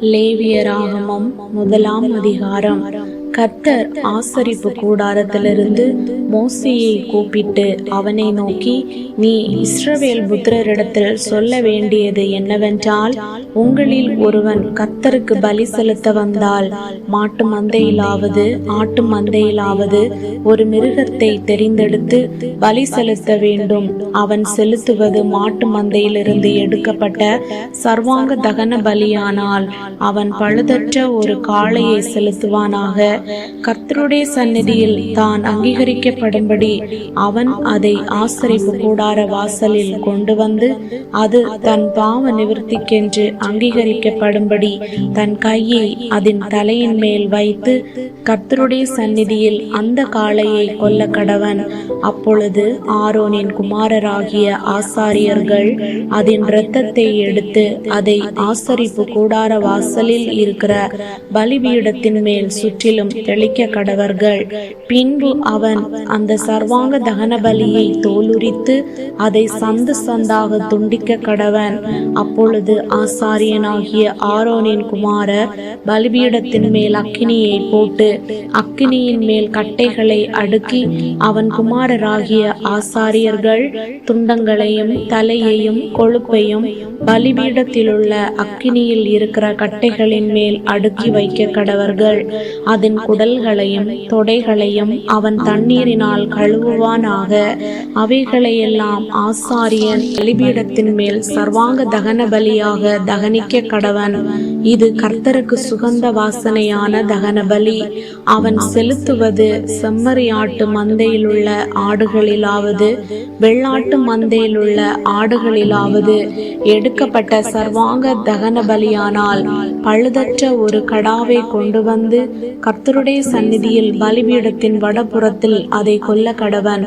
லேவியராகமம் 1 அதிகாரம். கர்த்தர் ஆசரிப்பு கூடாரத்திலிருந்து மோசேயை கூப்பிட்டு அவனை நோக்கி, நீ இஸ்ரவேல் புத்திரரிடத்தில் சொல்ல வேண்டியது என்னவென்றால், உங்களில் ஒருவன் கர்த்தருக்கு பலி செலுத்த வந்தால், மாட்டு மந்தையிலாவது ஆட்டு மந்தையிலாவது ஒரு மிருகத்தை தெரிந்தெடுத்து பலி செலுத்த வேண்டும். அவன் செலுத்துவது மாட்டு மந்தையிலிருந்து எடுக்கப்பட்ட சர்வாங்க தகன பலியானால் அவன் பழுதற்ற ஒரு காளையை செலுத்துவானாக. கர்த்தருடைய சந்நிதியில் தான் அங்கீகரிக்கப்படும்படி அவன் அதை ஆசரிப்பு கூடார வாசலில் கொண்டு வந்து, அது தன் பாவ நிவர்த்திக்கென்று அங்கீகரிக்கப்படும்படி தன் கையை அதன் தலையின் மேல் வைத்து கர்த்தருடைய சந்நிதியில் அந்த காளையை கொல்ல கடவன். அப்பொழுது ஆரோனின் குமாரராகிய ஆசாரியர்கள் அதன் இரத்தத்தை எடுத்து அதை ஆசரிப்பு கூடார வாசலில் இருக்கிற பலிபீடத்தின் மேல் சுற்றிலும் தெளிக்க கடவர்கள். பின்பு அவன் அந்த சர்வாங்க தகன பலியை தோலுரித்து அதை சந்து சந்தாக துண்டிக்க கடவன். அப்பொழுது ஆசாரியனாகிய ஆரோனின் குமாரர் பலிபீடத்தின் மேல் அக்கினியை போட்டு அக்கினியின் மேல் கட்டைகளை அடுக்கி அவன் குமாரராகிய ஆசாரியர்கள் துண்டங்களையும் தலையையும் கொழுப்பையும் பலிபீடத்திலுள்ள அக்கினியில் இருக்கிற கட்டைகளின் மேல் அடுக்கி வைக்க கடவர்கள். அதன் குடல்களையும் தொடைகளையும் அவன் தண்ணீரினால் கழுவுவானாக. அவைகளையெல்லாம் ஆசாரியன் பலிபீடத்தின் மேல் சர்வாங்க தகன பலியாக தகனிக்க கடவன். இது கர்த்தருக்கு சுகந்த வாசனையான தகன பலி. அவன் செலுத்துவது செம்மறியாட்டு மந்தையிலுள்ள ஆடுகளிலாவது வெள்ளாட்டு மந்தையிலுள்ள ஆடுகளிலாவது எடுக்கப்பட்ட சர்வாங்க தகன பலியானால் பழுதற்ற ஒரு கடாவை கொண்டு வந்து கர்த்தருடைய சந்நிதியில் பலிபீடத்தின் வடபுறத்தில் அதை கொல்ல கடவன்.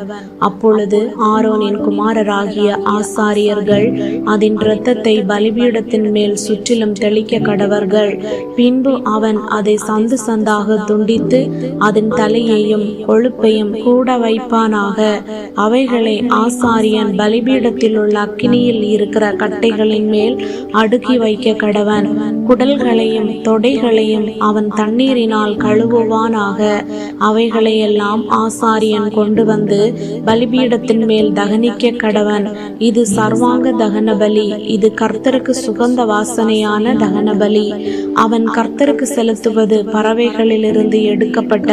அப்பொழுது ஆரோனின் குமாரராகிய ஆசாரியர்கள் அதன் இரத்தத்தை பலிபீடத்தின் மேல் சுற்றிலும் தெளிக்க கடவர்கள். பின்பு அவன் அதை சந்து சந்தாக துண்டித்து அதன் தலையையும் கொழுப்பையும் கூட வைப்பானாக. அவைகளை ஆசாரியன் பலிபீடத்தில் உள்ள அக்கினியில் இருக்கிற கட்டைகளின் மேல் அடுக்கி வைக்க கடவன். குடல்களையும் தொடைகளையும் அவன் தண்ணீரினால் கழுவுவானாக. அவைகளையெல்லாம் ஆசாரியன் கொண்டு வந்து பலிபீடத்தின் மேல் தகனிக்க கடவன். இது சர்வாங்க தகன பலி. இது கர்த்தருக்கு சுகந்த வாசனையான தகன பலி. அவன் கர்த்தருக்கு செலுத்துவது பறவைகளிலிருந்து எடுக்கப்பட்ட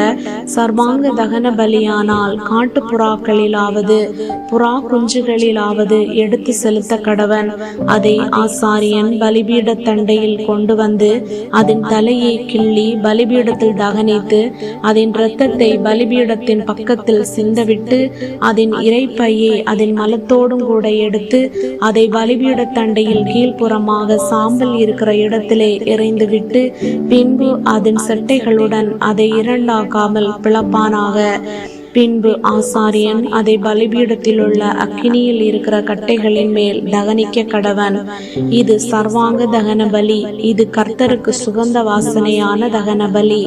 சர்வாங்க தகன பலியானால் காட்டு புறாக்களிலாவது புறா குஞ்சுகளிலாவது எடுத்து செலுத்த கடவன். அதை ஆசாரியன் பலிபீட தண்டையில் கொண்டு வந்து அதன் தலையை கிள்ளி பலிபீடத்தில் தகனித்து அதன் இரத்தத்தை பலிபீடத்தின் பக்கத்தில் சிந்தவிட்டு அதன் இறைப்பையை அதன் மலத்தோடும் கூட எடுத்து அதை பலிபீட தண்டையில் கீழ்ப்புறமாக சாம்பல் இருக்கிற இடத்திலே எறிந்துவிட்டு பின்பு அதன் செட்டைகளுடன் அதை இரண்டாக்காமல் பிளப்பானாக. பின்பு ஆசாரியன் அதை பலிபீடத்தில் உள்ள அக்கினியில் இருக்கிற கட்டைகளின் மேல் தகனிக்க கடவன். இது சர்வாங்க தகன பலி. இது கர்த்தருக்கு சுகந்த வாசனையான தகன பலி.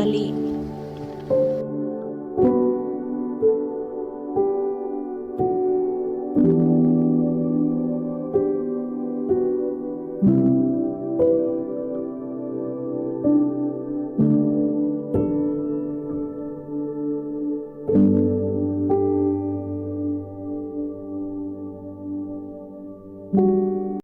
thank you.